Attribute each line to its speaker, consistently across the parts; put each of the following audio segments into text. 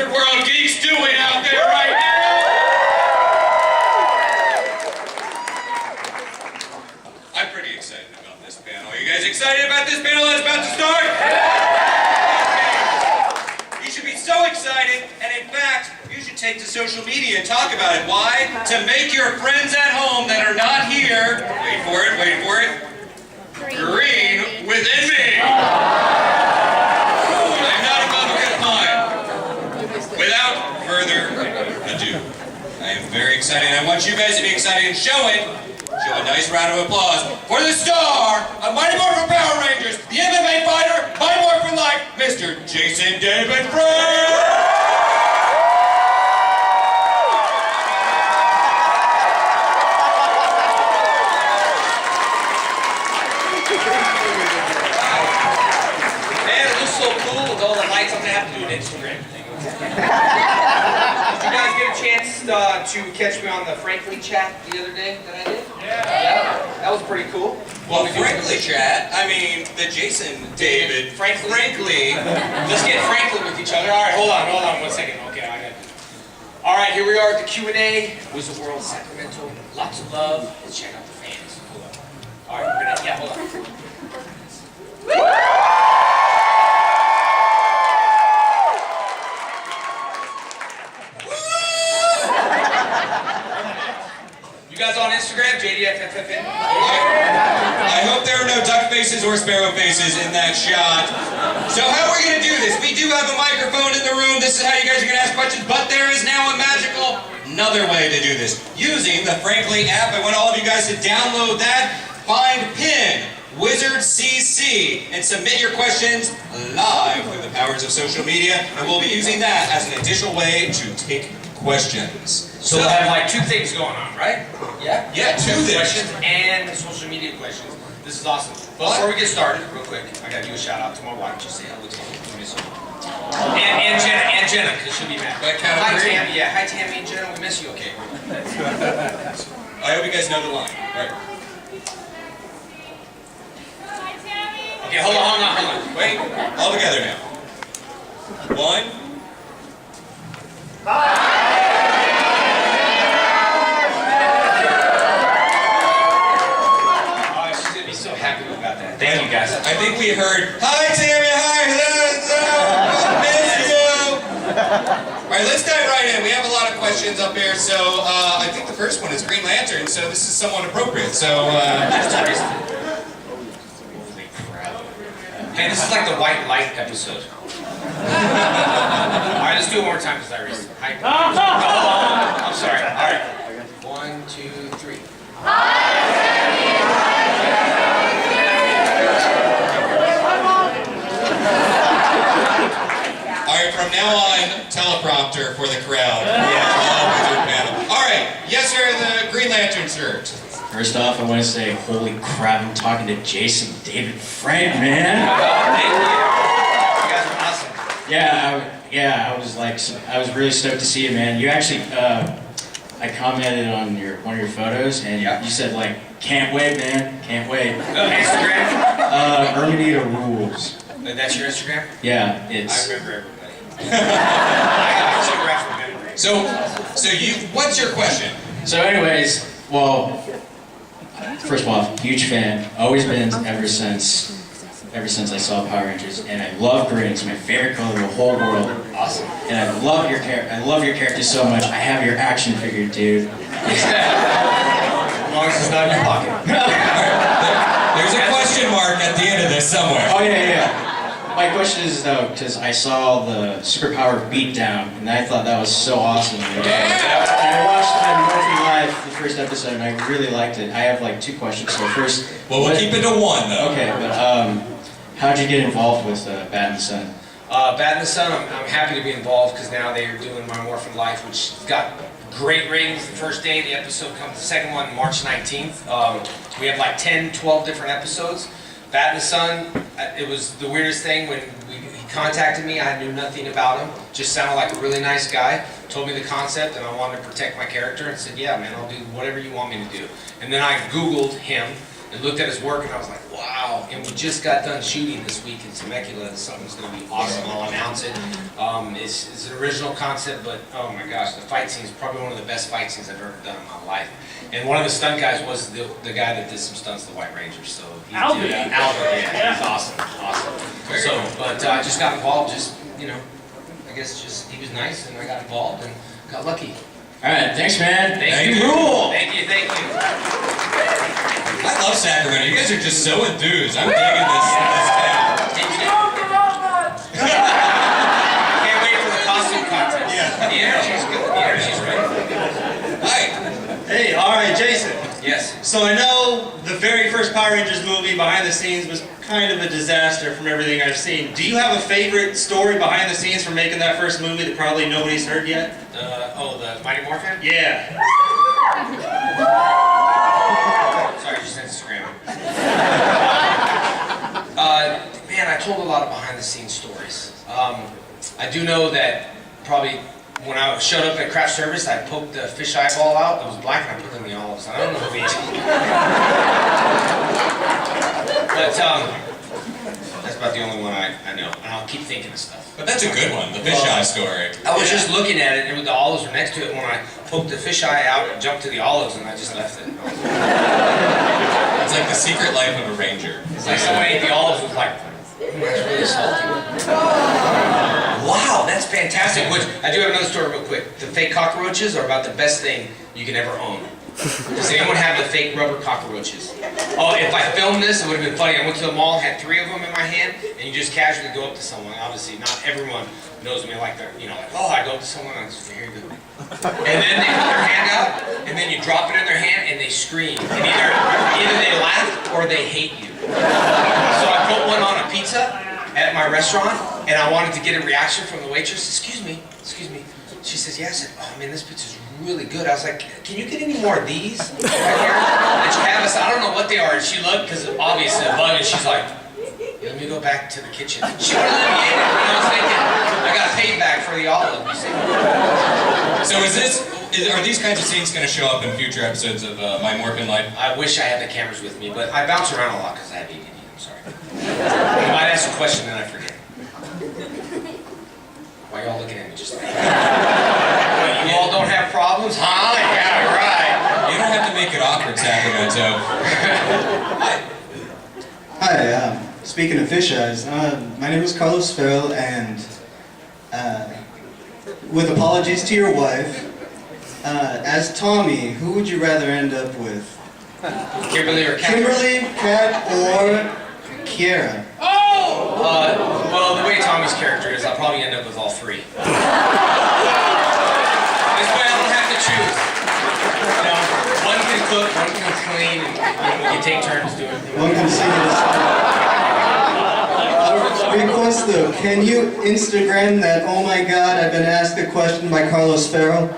Speaker 1: World geeks doing out there right now? I'm pretty excited about this panel. Are you guys excited about this panel that's about to start? You should be so excited, and in fact, you should take to social media and talk about it. Why? To make your friends at home that are not here, wait for it, green within me. I'm not above a good time. Without further ado, I am very excited. I want you guys to be excited and show a nice round of applause for the star of Mighty Morphin Power Rangers, the MMA fighter, my Morphin Life, Mr. Jason David Frank!
Speaker 2: Man, it looks so cool with all the lights. I'm gonna have to do an Instagram thing. Did you guys get a chance to catch me on the Frankly chat the other day that I did? Yeah. That was pretty cool.
Speaker 1: Well, Frankly chat, I mean, the Jason David Frankly.
Speaker 2: Let's get Frankly with each other. All right, hold on 1 second. Okay, I got it. All right, here we are at the Q&A. Wizard World, Sacramento. Lots of love. Let's check out the fans. Hold on. All right, hold on. You guys on Instagram, JDFFFN?
Speaker 1: I hope there are no duck faces or sparrow faces in that shot. So how are we going to do this? We do have a microphone in the room. This is how you guys are going to ask questions, but there is now a magical another way to do this. Using the Frankly app, I want all of you guys to download that, find PIN, Wizard CC, and submit your questions live through the powers of social media, and we'll be using that as an additional way to take questions.
Speaker 2: So we'll have like 2 things going on, right? Yeah?
Speaker 1: Yeah, 2 things.
Speaker 2: Questions and social media questions. This is awesome. But before we get started, real quick, I gotta do a shout out to my wife. Just say hello to me. And Jenna, because she'll be mad. Hi Tammy, hi Tammy and Jenna, we miss you, okay?
Speaker 1: I hope you guys know the line. Right.
Speaker 2: Okay, hold on.
Speaker 1: Wait, all together now. 1.
Speaker 2: Thank you guys.
Speaker 1: I think we heard, hi Tammy, hi, miss you. All right, let's dive right in. We have a lot of questions up here, so I think the first one is Green Lantern, so this is somewhat appropriate. So,
Speaker 2: Holy crap. Man, this is like the white light episode. Alright, let's do it one more time because I erased it. Hi. I'm sorry. Alright. 1, 2, 3.
Speaker 1: Alright, from now on, teleprompter for the crowd. Yeah. Alright, yes sir, the Green Lantern shirt.
Speaker 3: First off, I want to say, holy crap, I'm talking to Jason David Frank, man.
Speaker 2: Thank you. You guys are awesome.
Speaker 3: Yeah, I was really stoked to see you, man. You actually, I commented on one of your photos, and you said like, can't wait, man, can't wait.
Speaker 2: Instagram?
Speaker 3: Erminita rules.
Speaker 2: That's your Instagram?
Speaker 3: Yeah, it's.
Speaker 2: I remember everybody. I got photographic memory.
Speaker 1: So what's your question?
Speaker 3: So anyways, well, first of all, huge fan, always been ever since I saw Power Rangers, and I love green. It's my favorite color in the whole world.
Speaker 2: Awesome.
Speaker 3: And I love your character so much. I have your action figure, dude.
Speaker 2: As long as it's not in your pocket.
Speaker 1: There's a question mark at the end of this somewhere.
Speaker 3: Oh yeah. My question is though, because I saw the Superpower Beatdown, and I thought that was so awesome. And I watched Morphin Live, the first episode, and I really liked it. I have like 2 questions. So first,
Speaker 1: well, we'll keep it to 1 though.
Speaker 3: Okay, but how'd you get involved with Bat in the Sun?
Speaker 2: Bat in the Sun, I'm happy to be involved because now they are doing my Morphin Life, which got great ratings the first day. The episode comes, the second one, March 19th. We have like 10, 12 different episodes. Bat in the Sun, it was the weirdest thing when he contacted me. I knew nothing about him. Just sounded like a really nice guy. Told me the concept, and I wanted to protect my character, and said, yeah, man, I'll do whatever you want me to do. And then I Googled him, I looked at his work and I was like, wow. And we just got done shooting this week in Temecula. Something's going to be awesome. I'll announce it. It's an original concept, but oh my gosh, the fight scene is probably one of the best fight scenes I've ever done in my life. And one of the stunt guys was the guy that did some stunts, the White Rangers. So
Speaker 4: Albert.
Speaker 2: Yeah, he's awesome. So, but I just got involved. Just I guess he was nice, and I got involved and got lucky.
Speaker 3: All right, thanks, man.
Speaker 2: Thank you.
Speaker 3: Rule.
Speaker 2: Thank you.
Speaker 1: I love Sacramento. You guys are just so enthused. I'm digging this town.
Speaker 2: Can't wait for the costume contest.
Speaker 1: Yeah.
Speaker 2: The energy's good. The energy's right.
Speaker 1: Hi.
Speaker 5: Hey, all right, Jason.
Speaker 2: Yes.
Speaker 5: So I know the very first Power Rangers movie behind the scenes was kind of a disaster from everything I've seen. Do you have a favorite story behind the scenes from making that first movie that probably nobody's heard yet?
Speaker 2: The Mighty Morphin?
Speaker 5: Yeah.
Speaker 2: Sorry, just Instagram. Man, I told a lot of behind the scenes stories. I do know that probably when I showed up at craft service, I poked the fish eyeball out. It was black and I put it in the olives. I don't know if we But that's about the only one I know. And I'll keep thinking of stuff.
Speaker 1: But that's a good one, the fisheye story.
Speaker 2: I was just looking at it and the olives were next to it when I poked the fish eye out and jumped to the olives and I just left it.
Speaker 1: It's like the secret life of a ranger.
Speaker 2: It's like someone ate the olives and was like, that's really salty. Wow, that's fantastic. Which, I do have another story real quick. The fake cockroaches are about the best thing you can ever own. Does anyone have the fake rubber cockroaches? Oh, if I filmed this, it would have been funny. I went to the mall, had 3 of them in my hand, and you just casually go up to someone. Obviously, not everyone knows me like they're, like, oh, I go up to someone, and I just, here you go. And then they put their hand out, and then you drop it in their hand, and they scream. And either they laugh or they hate you. So I put one on a pizza at my restaurant, and I wanted to get a reaction from the waitress. Excuse me. She says, yeah. I said, oh man, this pizza's really good. I was like, can you get any more of these right here that you have? I said, I don't know what they are. And she looked, because obviously a bug, and she's like, let me go back to the kitchen. She would have let me in it, and I was thinking, I got paid back for the olive.
Speaker 1: So are these kinds of scenes going to show up in future episodes of My Morphin Life?
Speaker 2: I wish I had the cameras with me, but I bounce around a lot because I have ADD. I'm sorry. I might ask a question and I forget. Why are y'all looking at me just like that? You all don't have problems? Huh? Yeah, right.
Speaker 1: You don't have to make it awkward, Sacramento.
Speaker 6: Hi, speaking of fish eyes, my name is Carlos Farrell, and with apologies to your wife, as Tommy, who would you rather end up with?
Speaker 2: Kimberly or Kat?
Speaker 6: Kimberly, Kat, or Kiera?
Speaker 2: Well, the way Tommy's character is, I'll probably end up with all 3. This way I don't have to choose. One can cook, one can clean, and we can take turns doing things.
Speaker 6: One can sing it. Request though, can you Instagram that, oh my god, I've been asked a question by Carlos Farrell?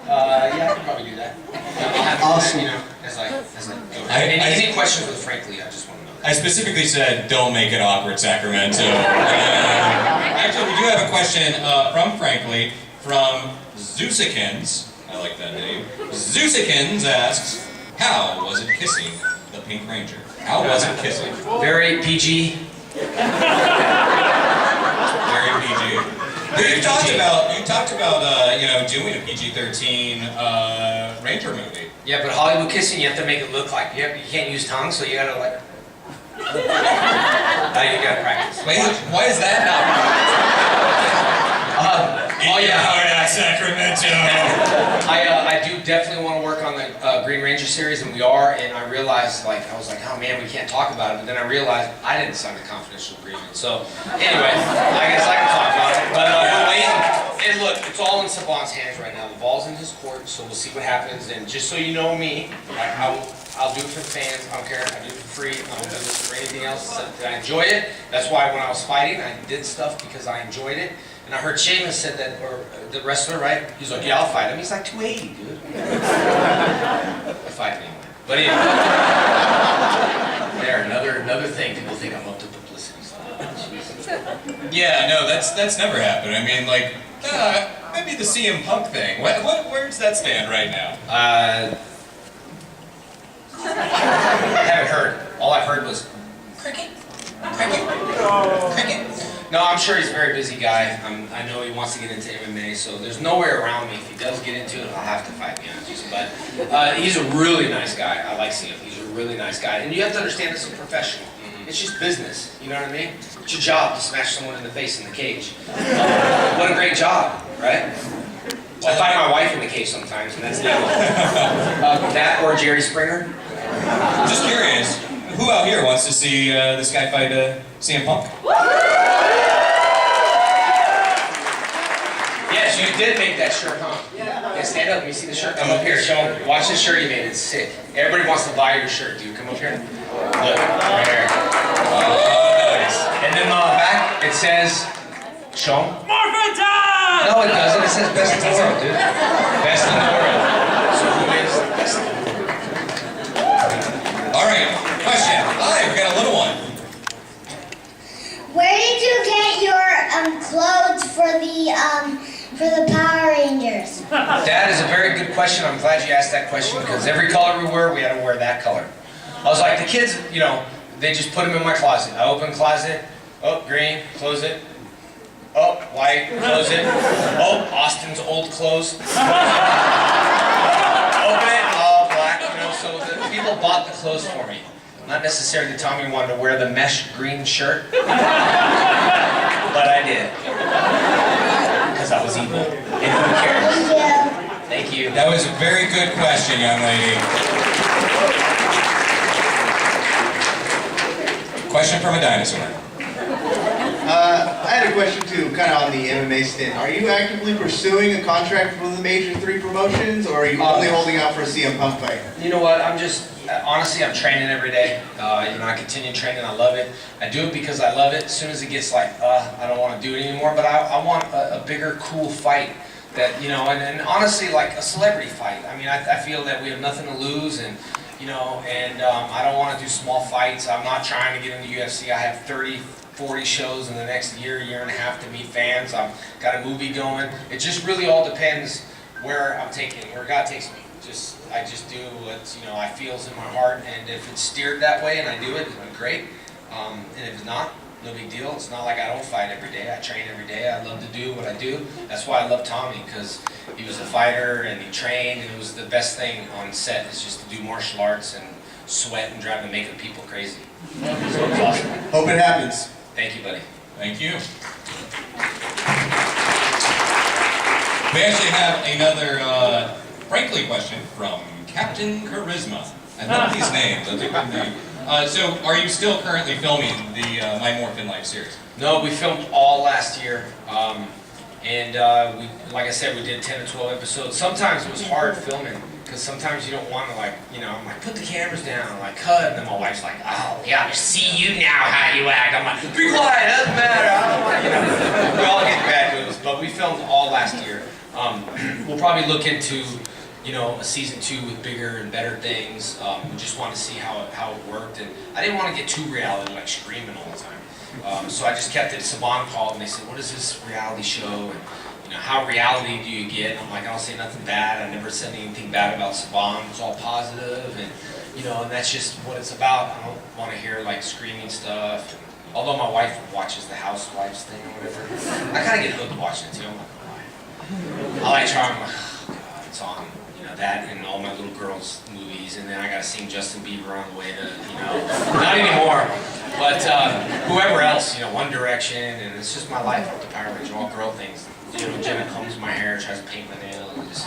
Speaker 2: Yeah, I can probably do that. I'll have to
Speaker 6: Awesome.
Speaker 2: do that, as I go ahead. Any questions with Frankly, I just want to know that.
Speaker 1: I specifically said, don't make it awkward, Sacramento. Actually, we do have a question from Frankly, from Zeusikins. I like that name. Zeusikins asks, how was it kissing the Pink Ranger? How was it kissing?
Speaker 2: Very PG.
Speaker 1: Very PG. You talked about doing a PG-13 Ranger movie.
Speaker 2: Yeah, but Hollywood kissing, you have to make it look like you can't use tongue, so you gotta like. Now you gotta practice.
Speaker 1: Wait, why is that not?
Speaker 2: Oh yeah,
Speaker 1: Sacramento.
Speaker 2: I do definitely want to work on the Green Ranger series, and we are. And I realized, I was like, oh man, we can't talk about it. But then I realized I didn't sign a confidential agreement. So anyway, I guess I can talk about it. But we're waiting. And look, it's all in Saban's hands right now. The ball's in his court, so we'll see what happens. And just so you know me, I'll do it for the fans. I don't care. I do it for free. I don't do this for anything else. I enjoy it. That's why when I was fighting, I did stuff because I enjoyed it. And I heard Sheamus said that, or the wrestler, right? He's like, yeah, I'll fight him. He's like 280, dude. I fight him anyway. But anyway. There, another thing. People think I'm up to publicity stuff.
Speaker 1: Yeah, no, that's never happened. I mean, maybe the CM Punk thing. Where does that stand right now?
Speaker 2: Haven't heard. all I heard was cricket, cricket, cricket. No, I'm sure he's a very busy guy. I know he wants to get into MMA, so there's nowhere around me. If he does get into it, I'll have to fight the energies. But he's a really nice guy. I like seeing him. He's a really nice guy. And you have to understand this is a professional. It's just business, you know what I mean? It's your job to smash someone in the face in the cage. What a great job, right? I fight my wife in the cage sometimes, and that's legal. That or Jerry Springer.
Speaker 1: Just curious, who out here wants to see this guy fight CM Punk?
Speaker 2: Yes, you did make that shirt, huh? Yeah, stand up, let me see the shirt. Come up here, show him. Watch the shirt you made, it's sick. Everybody wants to buy your shirt, dude. Come up here. Look, right here. Oh, nice. And then on the back, it says, show him.
Speaker 4: Morphin time!
Speaker 2: No, it doesn't. It says best in the world, dude. Best in the world. So who is the best in the world?
Speaker 1: All right, question. Hi, we got a little one.
Speaker 7: Where did you get your clothes for the Power Rangers?
Speaker 2: That is a very good question. I'm glad you asked that question because every color we wear, we had to wear that color. I was like, the kids, you know, they just put them in my closet. I open the closet, oh, green, close it. Oh, white, close it. Oh, Austin's old clothes. Open it, oh, black, you know, so the people bought the clothes for me. Not necessarily Tommy wanted to wear the mesh green shirt, but I did. Because I was evil. And who cares? Thank you.
Speaker 1: That was a very good question, young lady. Question from a dinosaur.
Speaker 6: I had a question too, kind of on the MMA stint. Are you actively pursuing a contract for the major 3 promotions, or are you only holding out for a CM Punk fight?
Speaker 2: You know what? Honestly, I'm training every day. You know, I continue training. I love it. I do it because I love it. As soon as it gets like, I don't want to do it anymore. But I want a bigger, cool fight that, you know, and honestly, like a celebrity fight. I mean, I feel that we have nothing to lose, and you know, and I don't want to do small fights. I'm not trying to get into UFC. I have 30, 40 shows in the next year and a half to meet fans. I've got a movie going. It just really all depends where I'm taking, where God takes me. I just do what, you know, I feels in my heart, and if it's steered that way and I do it, it's great. And if it's not, no big deal. It's not like I don't fight every day. I train every day. I love to do what I do. That's why I love Tommy, because he was a fighter and he trained, and it was the best thing on set is just to do martial arts and sweat and drive the makeup people crazy. So it's awesome.
Speaker 6: Hope it happens.
Speaker 2: Thank you, buddy.
Speaker 1: Thank you. We actually have another Frankly question from Captain Charisma. I love these names. That's a good name. So, are you still currently filming the My Morphin Life series?
Speaker 2: No, we filmed all last year. We, like I said, we did 10 to 12 episodes. Sometimes it was hard filming because sometimes you don't want to, like, you know, I'm like, put the cameras down, like, cut. And then my wife's like, oh, yeah, I see you now how you act. I'm like, be quiet, doesn't matter. I don't want, you know, we all get bad moves, but we filmed all last year. We'll probably look into, you know, a season 2 with bigger and better things. We just want to see how it worked, and I didn't want to get too reality, like screaming all the time. So I just kept it. Saban called and they said, "What is this reality show? And you know, how reality do you get?" And I'm like, "I don't say nothing bad. I never said anything bad about Saban. It's all positive, and you know, and that's just what it's about. I don't want to hear like screaming stuff." And, although my wife watches the Housewives thing or whatever, I kind of get hooked watching it too. I'm like, oh, I like trying. I'm like, oh God, it's on. That and all my little girls' movies, and then I gotta sing Justin Bieber on the way to, you know, not anymore, but whoever else, you know, One Direction, and it's just my life with the Power Rangers, all girl things. You know, Jenna combs my hair, tries to paint my nails, and just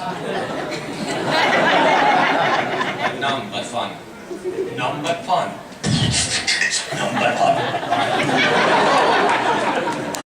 Speaker 2: numb but fun. Numb but fun. Numb